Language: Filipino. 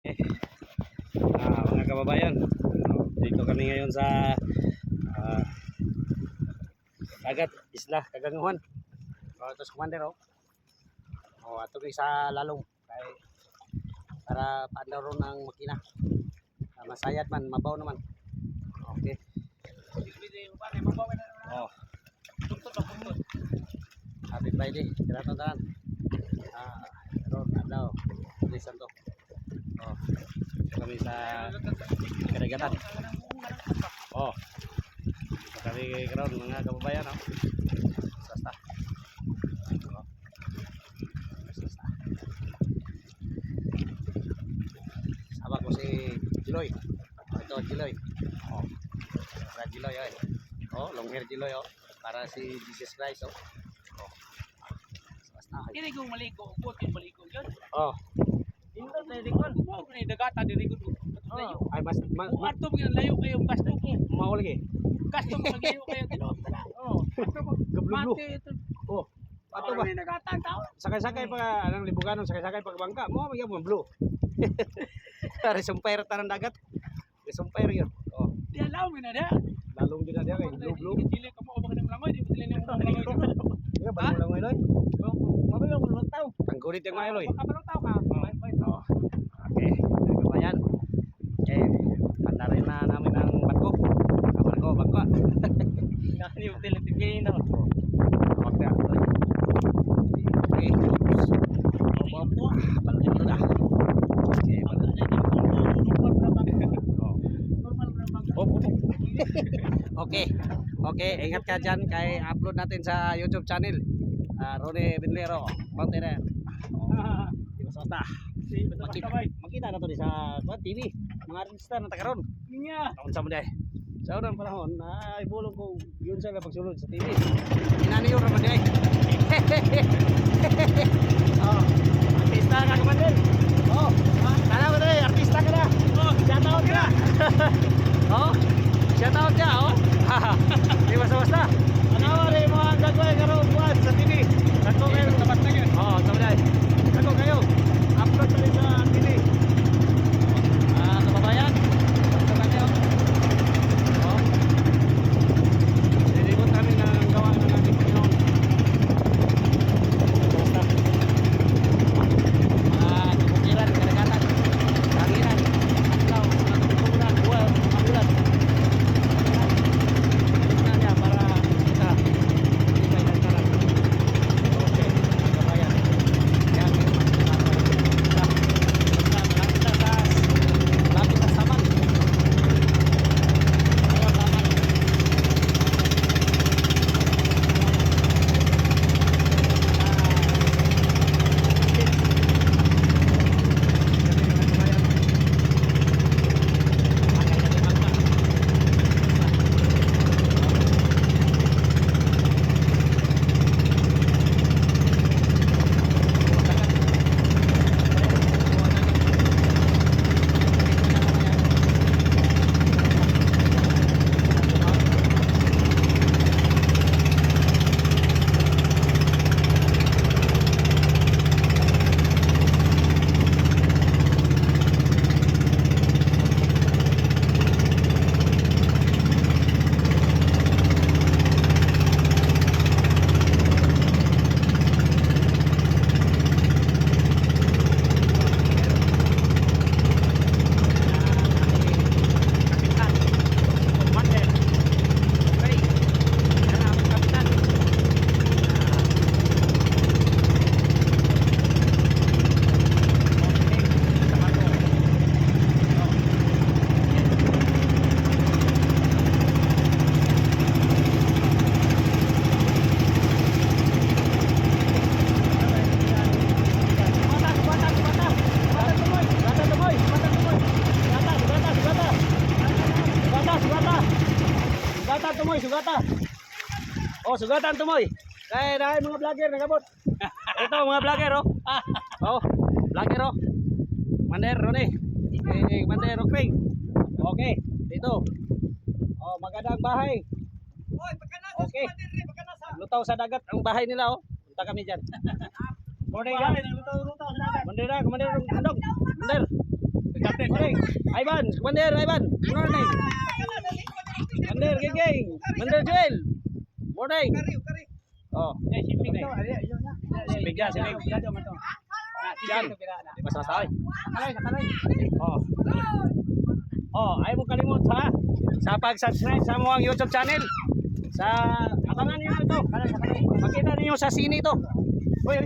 Mga kababayan, dito kami ngayon sa dagat, isla, Kaganguhan. Ito sa commander, ato sa lalong kay para paandaw ron ng makina. Masayat man, mabaw naman. Okay. Happy Friday, tira-taran. Ron, adlaw, lisan to. Kami sa karagatan. Kami karon mga kababayan, Sasta. Sasta. Sama ko si Jiloy. Ito Jiloy. Jiloy long hair Jiloy para si Jesus Christ Sasta. Kini kung maligo, ubot yung maligo yun. Hindi na likod. Huwag na dagata din likod. Ay mas Ato mo yung layo kayong gasto ko. maul lagi. Gasto mo layo kayo tinod pala. Ato mo. Gablublo. Mati ito. Ato ba? May nagatan tao. Sakay-sakay pa anong libuganon, sakay-sakay pa bangka. Mo magyapon blue. Resumpire tanang dagat. Resumpire yun. Di alaw mo na dia. Lalong din na diya kay blue. Dili ka mo ba kanang langoy, di mo dili mo langoy. Iya ba mo lang ngoy loy? Mabalong mo lang tao. Ang gulit yung ngoy loy. Mabalong tao ka. Okay, kabayan. Okay, handa rin na namin ang bangko. Bangko. Nakani yung teletigay na. Wag na. Okay. Balik ito na. Okay, Okay, ingat ka dyan kay upload natin sa YouTube channel. Ronnie Benlero, Mountaineer. Di ba sasta? Makita na to di sa TV. Mga artista na takaron. Taon sa mga sa unang panahon, ibulong ko yun sila pagsulod sa TV. Inaniyo naman di ay. Artista ka commander. Tanaw mo dali, artista ka na. Shoutout ka. Shoutout ka, Di basta-basta. Tanaw rin mo ang gagawin karon buwan sa TV. Tako kayo. Tapat na yun. Sabi dahil. Tako kayo. Upload na rin sa TV. Kababayan. Tapat kayo. Nilibot namin ng gawa ng ating Panginoon. Basta. Bukiran, karagatan. Tanginan. Atlaw. Tumulan. Buwan. Magulan. Para kita hindi kayo nagkaroon. Okay, kabayan. Yan. Lapit na saman. Sugata. Sugatan tumoy. Kaya dahil mga vlogger nagabot. Ito mga vlogger vlogger Mander Ronnie. Mander Rockring. Okay, dito. Magandang bahay. Okay. Lutaw sa dagat ang bahay nila Punta kami diyan. Morning guys. Mander na, Mander. Ivan, Commander Ivan. Good morning. Commander Geng. Commander Joel. Morning. Oh, Eh, shipping Okay. to. Sipig yan, sipig. Yan. Di ba sasaway? Oh. Oh, ayaw mo kalimot ha. Sa pag-subscribe sa mga YouTube channel. Sa abangan niyo ito. Makita niyo sa sini ito. Uy,